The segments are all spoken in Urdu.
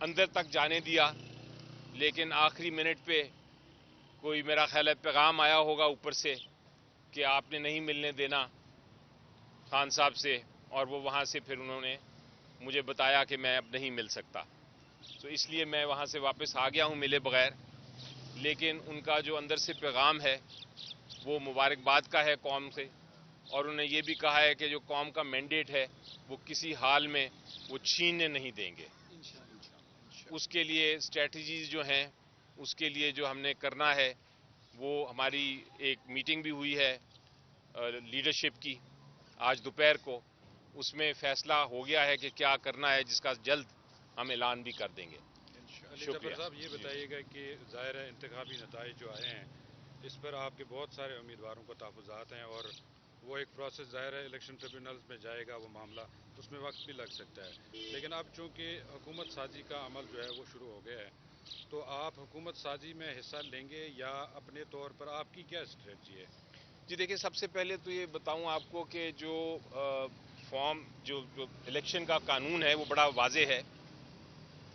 اندر تک جانے دیا، لیکن آخری منٹ پہ کوئی میرا خیال ہے پیغام آیا ہوگا اوپر سے کہ آپ نے نہیں ملنے دینا خان صاحب سے، اور وہ وہاں سے پھر انہوں نے مجھے بتایا کہ میں اب نہیں مل سکتا، تو اس لیے میں وہاں سے واپس آ گیا ہوں ملے بغیر۔ لیکن ان کا جو اندر سے پیغام ہے وہ مبارکباد کا ہے قوم سے، اور انہوں نے یہ بھی کہا ہے کہ جو قوم کا مینڈیٹ ہے وہ کسی حال میں وہ چھیننے نہیں دیں گے۔ اس کے لیے اسٹریٹجیز جو ہیں، اس کے لیے جو ہم نے کرنا ہے، وہ ہماری ایک میٹنگ بھی ہوئی ہے لیڈرشپ کی آج دوپہر کو، اس میں فیصلہ ہو گیا ہے کہ کیا کرنا ہے، جس کا جلد ہم اعلان بھی کر دیں گے۔ جعفر صاحب یہ بتائیے گا کہ ظاہر ہے انتخابی نتائج جو آئے ہیں اس پر آپ کے بہت سارے امیدواروں کو تحفظات ہیں، اور وہ ایک پروسیس ظاہر ہے الیکشن ٹریبیونلز میں جائے گا وہ معاملہ، اس میں وقت بھی لگ سکتا ہے، لیکن اب چونکہ حکومت سازی کا عمل جو ہے وہ شروع ہو گیا ہے، تو آپ حکومت سازی میں حصہ لیں گے یا اپنے طور پر آپ کی کیا اسٹریٹجی ہے؟ جی دیکھیں، سب سے پہلے تو یہ بتاؤں آپ کو کہ جو فارم جو الیکشن کا قانون ہے وہ بڑا واضح ہے۔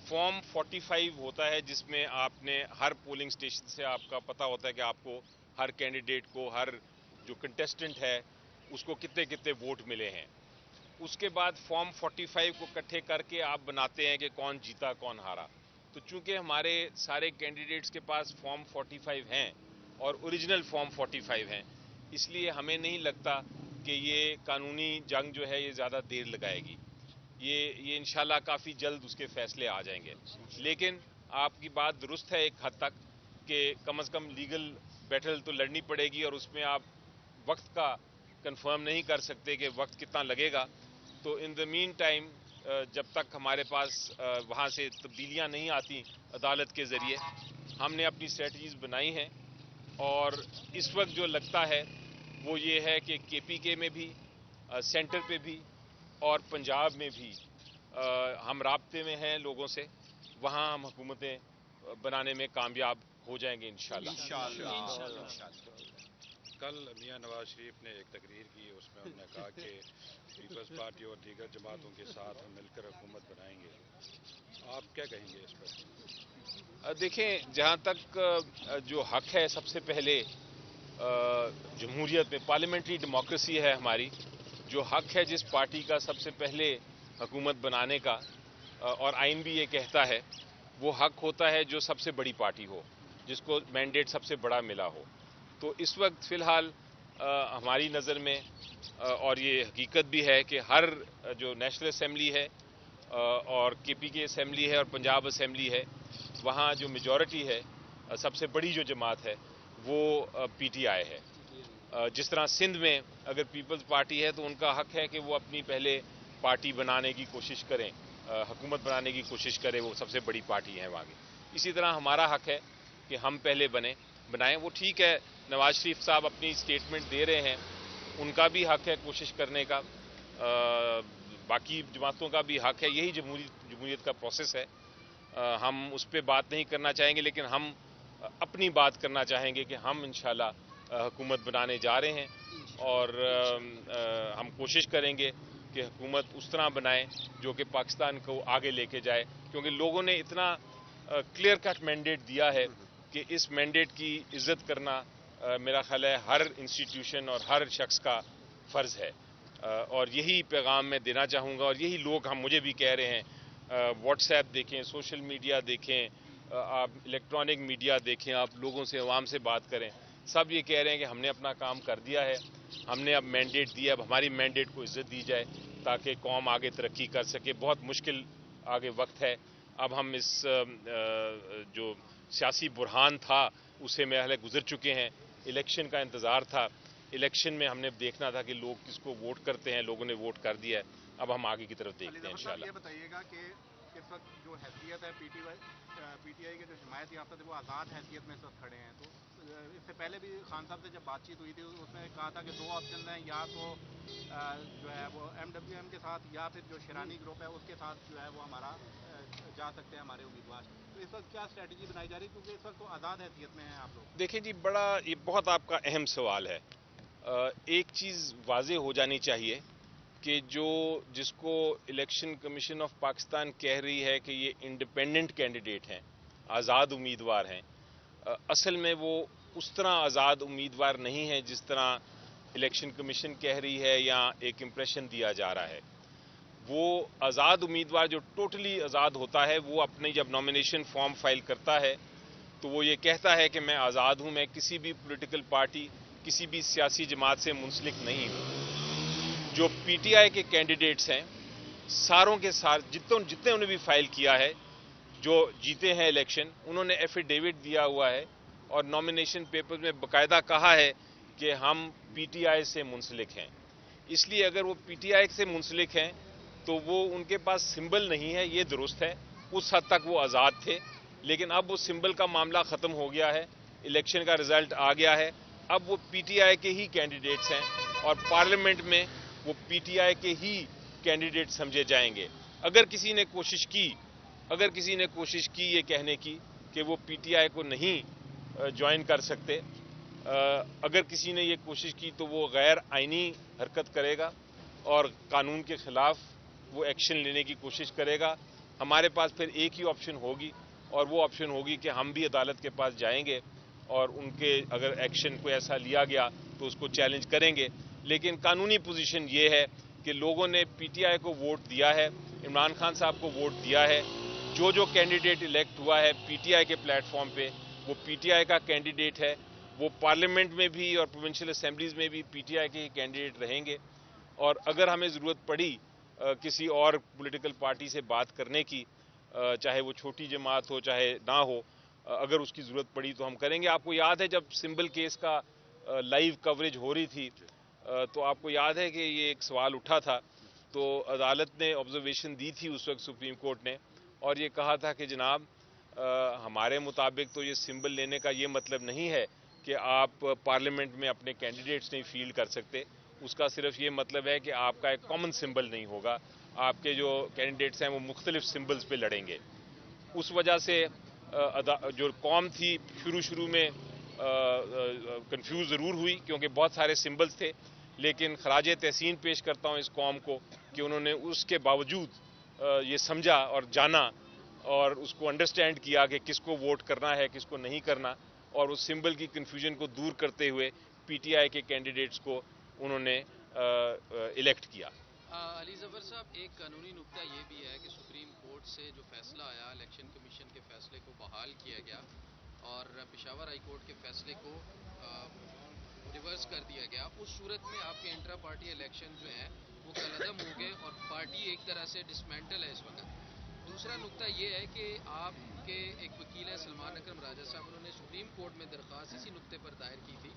فارم 45 ہوتا ہے جس میں آپ نے ہر پولنگ سٹیشن سے آپ کا پتہ ہوتا ہے کہ آپ کو ہر کینڈیڈیٹ کو، ہر جو کنٹیسٹنٹ ہے اس کو کتنے کتنے ووٹ ملے ہیں۔ اس کے بعد فارم 45 کو اکٹھے کر کے آپ بناتے ہیں کہ کون جیتا کون ہارا۔ تو چونکہ ہمارے سارے کینڈیڈیٹس کے پاس فارم 45 ہیں اور اوریجنل فارم 45 ہیں، اس لیے ہمیں نہیں لگتا کہ یہ قانونی جنگ جو ہے یہ زیادہ دیر لگائے گی۔ یہ انشاءاللہ کافی جلد اس کے فیصلے آ جائیں گے۔ لیکن آپ کی بات درست ہے ایک حد تک کہ کم از کم لیگل بیٹل تو لڑنی پڑے گی، اور اس میں آپ وقت کا کنفرم نہیں کر سکتے کہ وقت کتنا لگے گا۔ تو ان دا مین ٹائم جب تک ہمارے پاس وہاں سے تبدیلیاں نہیں آتی عدالت کے ذریعے، ہم نے اپنی اسٹریٹجیز بنائی ہیں، اور اس وقت جو لگتا ہے وہ یہ ہے کہ کے پی کے میں بھی، سینٹر پہ بھی اور پنجاب میں بھی ہم رابطے میں ہیں لوگوں سے، وہاں ہم حکومتیں بنانے میں کامیاب ہو جائیں گے انشاءاللہ۔ کل میاں نواز شریف نے ایک تقریر کی، اس میں انہوں نے کہا کہ پیپلز پارٹی اور دیگر جماعتوں کے ساتھ ہم مل کر حکومت بنائیں گے، آپ کیا کہیں گے اس پر؟ دیکھیں، جہاں تک جو حق ہے سب سے پہلے جمہوریت میں پارلیمنٹری ڈیموکریسی ہے ہماری، جو حق ہے جس پارٹی کا سب سے پہلے حکومت بنانے کا، اور آئین بھی یہ کہتا ہے، وہ حق ہوتا ہے جو سب سے بڑی پارٹی ہو، جس کو مینڈیٹ سب سے بڑا ملا ہو۔ تو اس وقت فی الحال ہماری نظر میں، اور یہ حقیقت بھی ہے کہ ہر جو نیشنل اسمبلی ہے اور کے پی کے اسمبلی ہے اور پنجاب اسمبلی ہے، وہاں جو میجورٹی ہے، سب سے بڑی جو جماعت ہے وہ پی ٹی آئی ہے۔ جس طرح سندھ میں اگر پیپلز پارٹی ہے تو ان کا حق ہے کہ وہ اپنی پہلے پارٹی بنانے کی کوشش کریں، حکومت بنانے کی کوشش کریں، وہ سب سے بڑی پارٹی ہے وہاں کی۔ اسی طرح ہمارا حق ہے کہ ہم پہلے بنائیں۔ وہ ٹھیک ہے، نواز شریف صاحب اپنی اسٹیٹمنٹ دے رہے ہیں، ان کا بھی حق ہے کوشش کرنے کا، باقی جماعتوں کا بھی حق ہے، یہی جمہوریت کا پروسیس ہے۔ ہم اس پہ بات نہیں کرنا چاہیں گے، لیکن ہم اپنی بات کرنا چاہیں گے کہ ہم انشاءاللہ حکومت بنانے جا رہے ہیں، اور ہم کوشش کریں گے کہ حکومت اس طرح بنائیں جو کہ پاکستان کو آگے لے کے جائے، کیونکہ لوگوں نے اتنا کلیئر کٹ مینڈیٹ دیا ہے کہ اس مینڈیٹ کی عزت کرنا میرا خیال ہے ہر انسٹیٹیوشن اور ہر شخص کا فرض ہے، اور یہی پیغام میں دینا چاہوں گا، اور یہی لوگ مجھے بھی کہہ رہے ہیں۔ واٹس ایپ دیکھیں، سوشل میڈیا دیکھیں، آپ الیکٹرانک میڈیا دیکھیں، آپ لوگوں سے، عوام سے بات کریں، سب یہ کہہ رہے ہیں کہ ہم نے اپنا کام کر دیا ہے، ہم نے اب مینڈیٹ دیا، اب ہماری مینڈیٹ کو عزت دی جائے تاکہ قوم آگے ترقی کر سکے۔ بہت مشکل آگے وقت ہے، اب ہم اس جو سیاسی بحران تھا اسے میں گزر چکے ہیں، الیکشن کا انتظار تھا، الیکشن میں ہم نے دیکھنا تھا کہ لوگ کس کو ووٹ کرتے ہیں، لوگوں نے ووٹ کر دیا ہے، اب ہم آگے کی طرف دیکھتے ہیں انشاءاللہ۔ یہ بتائیے گا کہ اس وقت جو حیثیت ہے پی ٹی آئی کے جو حمایت یافتہ تھے وہ آزاد حیثیت میں اس وقت کھڑے ہیں، تو اس سے پہلے بھی خان صاحب سے جب بات چیت ہوئی تھی اس میں کہا تھا کہ دو آپشنز ہیں، یا تو جو ہے وہ ایم ڈبلیو ایم کے ساتھ یا پھر جو شیرانی گروپ ہے اس کے ساتھ جو ہے وہ ہمارا جا سکتے ہیں ہمارے امیدوار۔ تو اس وقت کیا اسٹریٹجی بنائی جا رہی ہے، کیونکہ اس وقت تو آزاد حیثیت میں ہیں آپ لوگ؟ دیکھیں جی، یہ بہت آپ کا اہم سوال ہے۔ ایک چیز واضح ہو جانی چاہیے کہ جس کو الیکشن کمیشن آف پاکستان کہہ رہی ہے کہ یہ انڈیپینڈنٹ کینڈیڈیٹ ہیں، آزاد امیدوار ہیں، اصل میں وہ اس طرح آزاد امیدوار نہیں ہیں جس طرح الیکشن کمیشن کہہ رہی ہے یا ایک امپریشن دیا جا رہا ہے۔ وہ آزاد امیدوار جو ٹوٹلی آزاد ہوتا ہے، وہ اپنی جب نامینیشن فارم فائل کرتا ہے تو وہ یہ کہتا ہے کہ میں آزاد ہوں، میں کسی بھی پولیٹیکل پارٹی، کسی بھی سیاسی جماعت سے منسلک نہیں ہوں۔ جو پی ٹی آئی کے کینڈیڈیٹس ہیں، ساروں کے جتنے انہوں نے بھی فائل کیا ہے، جو جیتے ہیں الیکشن، انہوں نے ایفیڈیوٹ دیا ہوا ہے اور نامینیشن پیپر میں باقاعدہ کہا ہے کہ ہم پی ٹی آئی سے منسلک ہیں۔ اس لیے اگر وہ پی ٹی آئی سے منسلک ہیں تو وہ ان کے پاس سمبل نہیں ہے، یہ درست ہے، اس حد تک وہ آزاد تھے، لیکن اب وہ سمبل کا معاملہ ختم ہو گیا ہے، الیکشن کا رزلٹ آ گیا ہے، اب وہ پی ٹی آئی کے ہی کینڈیڈیٹس ہیں اور پارلیمنٹ میں وہ پی ٹی آئی کے ہی کینڈیڈیٹ سمجھے جائیں گے۔ اگر کسی نے کوشش کی یہ کہنے کی کہ وہ پی ٹی آئی کو نہیں جوائن کر سکتے، اگر کسی نے یہ کوشش کی تو وہ غیر آئینی حرکت کرے گا اور قانون کے خلاف وہ ایکشن لینے کی کوشش کرے گا۔ ہمارے پاس پھر ایک ہی آپشن ہوگی اور وہ آپشن ہوگی کہ ہم بھی عدالت کے پاس جائیں گے اور ان کے اگر ایکشن کوئی ایسا لیا گیا تو اس کو چیلنج کریں گے۔ لیکن قانونی پوزیشن یہ ہے کہ لوگوں نے پی ٹی آئی کو ووٹ دیا ہے، عمران خان صاحب کو ووٹ دیا ہے، جو کینڈیڈیٹ الیکٹ ہوا ہے پی ٹی آئی کے پلیٹ فارم پہ وہ پی ٹی آئی کا کینڈیڈیٹ ہے، وہ پارلیمنٹ میں بھی اور پروونشل اسمبلیز میں بھی پی ٹی آئی کے ہی کینڈیڈیٹ رہیں گے۔ اور اگر ہمیں ضرورت پڑی کسی اور پولیٹیکل پارٹی سے بات کرنے کی، چاہے وہ چھوٹی جماعت ہو چاہے نہ ہو، اگر اس کی ضرورت پڑی تو ہم کریں گے۔ آپ کو یاد ہے جب سمبل کیس کا لائیو کوریج ہو رہی تھی تو آپ کو یاد ہے کہ یہ ایک سوال اٹھا تھا، تو عدالت نے آبزرویشن دی تھی اس وقت سپریم کورٹ نے، اور یہ کہا تھا کہ جناب ہمارے مطابق تو یہ سمبل لینے کا یہ مطلب نہیں ہے کہ آپ پارلیمنٹ میں اپنے کینڈیڈیٹس نہیں فیلڈ کر سکتے، اس کا صرف یہ مطلب ہے کہ آپ کا ایک کامن سمبل نہیں ہوگا، آپ کے جو کینڈیڈیٹس ہیں وہ مختلف سمبلز پہ لڑیں گے۔ اس وجہ سے جو قوم تھی شروع میں کنفیوز ضرور ہوئی کیونکہ بہت سارے سمبلز تھے، لیکن خراج تحسین پیش کرتا ہوں اس قوم کو کہ انہوں نے اس کے باوجود یہ سمجھا اور جانا اور اس کو انڈرسٹینڈ کیا کہ کس کو ووٹ کرنا ہے کس کو نہیں کرنا، اور اس سمبل کی کنفیوژن کو دور کرتے ہوئے پی ٹی آئی کے کینڈیڈیٹس کو انہوں نے الیکٹ کیا۔ علی ظفر صاحب، ایک قانونی نکتہ یہ بھی ہے کہ سپریم کورٹ سے جو فیصلہ آیا، الیکشن کمیشن کے فیصلے کو بحال کیا گیا اور پشاور ہائی کورٹ کے فیصلے کو ریورس کر دیا گیا۔ اس صورت میں آپ کے انٹرا پارٹی الیکشن جو ہیں وہ کالعدم ہو گئے اور پارٹی ایک طرح سے ڈسمینٹل ہے اس وقت۔ دوسرا نکتہ یہ ہے کہ آپ کے ایک وکیل ہیں سلمان اکرم راجہ صاحب، انہوں نے سپریم کورٹ میں درخواست اسی نکتے پر دائر کی تھی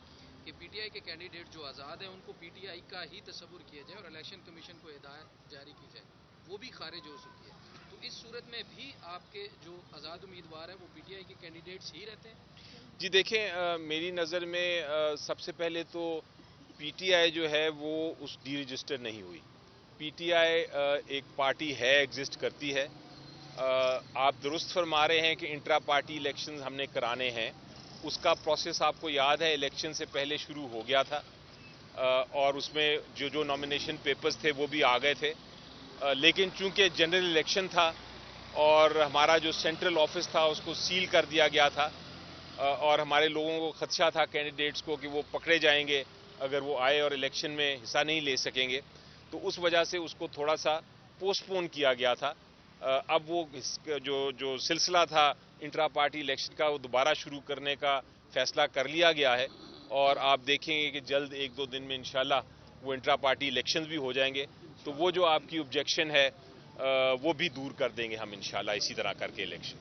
کہ پی ٹی آئی کے کینڈیڈیٹ جو آزاد ہیں ان کو پی ٹی آئی کا ہی تصور کیا جائے اور الیکشن کمیشن کو ہدایت جاری کی جائے، وہ بھی خارج ہو چکی ہے۔ تو اس صورت میں بھی آپ کے جو آزاد امیدوار ہیں وہ پی ٹی آئی کے کینڈیڈیٹس ہی رہتے ہیں؟ جی دیکھیں، میری نظر میں سب سے پہلے تو پی ٹی آئی جو ہے وہ اس ڈی رجسٹر نہیں ہوئی۔ پی ٹی آئی ایک پارٹی ہے، ایگزسٹ کرتی ہے۔ آپ درست فرما رہے ہیں کہ انٹرا پارٹی الیکشنز ہم نے کرانے ہیں، اس کا پروسیس آپ کو یاد ہے الیکشن سے پہلے شروع ہو گیا تھا، اور اس میں جو نامینیشن پیپرز تھے وہ بھی آ گئے تھے، لیکن چونکہ جنرل الیکشن تھا اور ہمارا جو سینٹرل آفس تھا اس کو سیل کر دیا گیا تھا، اور ہمارے لوگوں کو خدشہ تھا کینڈیڈیٹس کو کہ وہ پکڑے جائیں گے اگر وہ آئے اور الیکشن میں حصہ نہیں لے سکیں گے، تو اس وجہ سے اس کو تھوڑا سا پوسٹ پون کیا گیا تھا۔ اب وہ جو سلسلہ تھا انٹرا پارٹی الیکشن کا وہ دوبارہ شروع کرنے کا فیصلہ کر لیا گیا ہے، اور آپ دیکھیں گے کہ جلد 1-2 دن میں انشاءاللہ وہ انٹرا پارٹی الیکشنز بھی ہو جائیں گے، تو وہ جو آپ کی آبجیکشن ہے وہ بھی دور کر دیں گے ہم انشاءاللہ اسی طرح کر کے الیکشن۔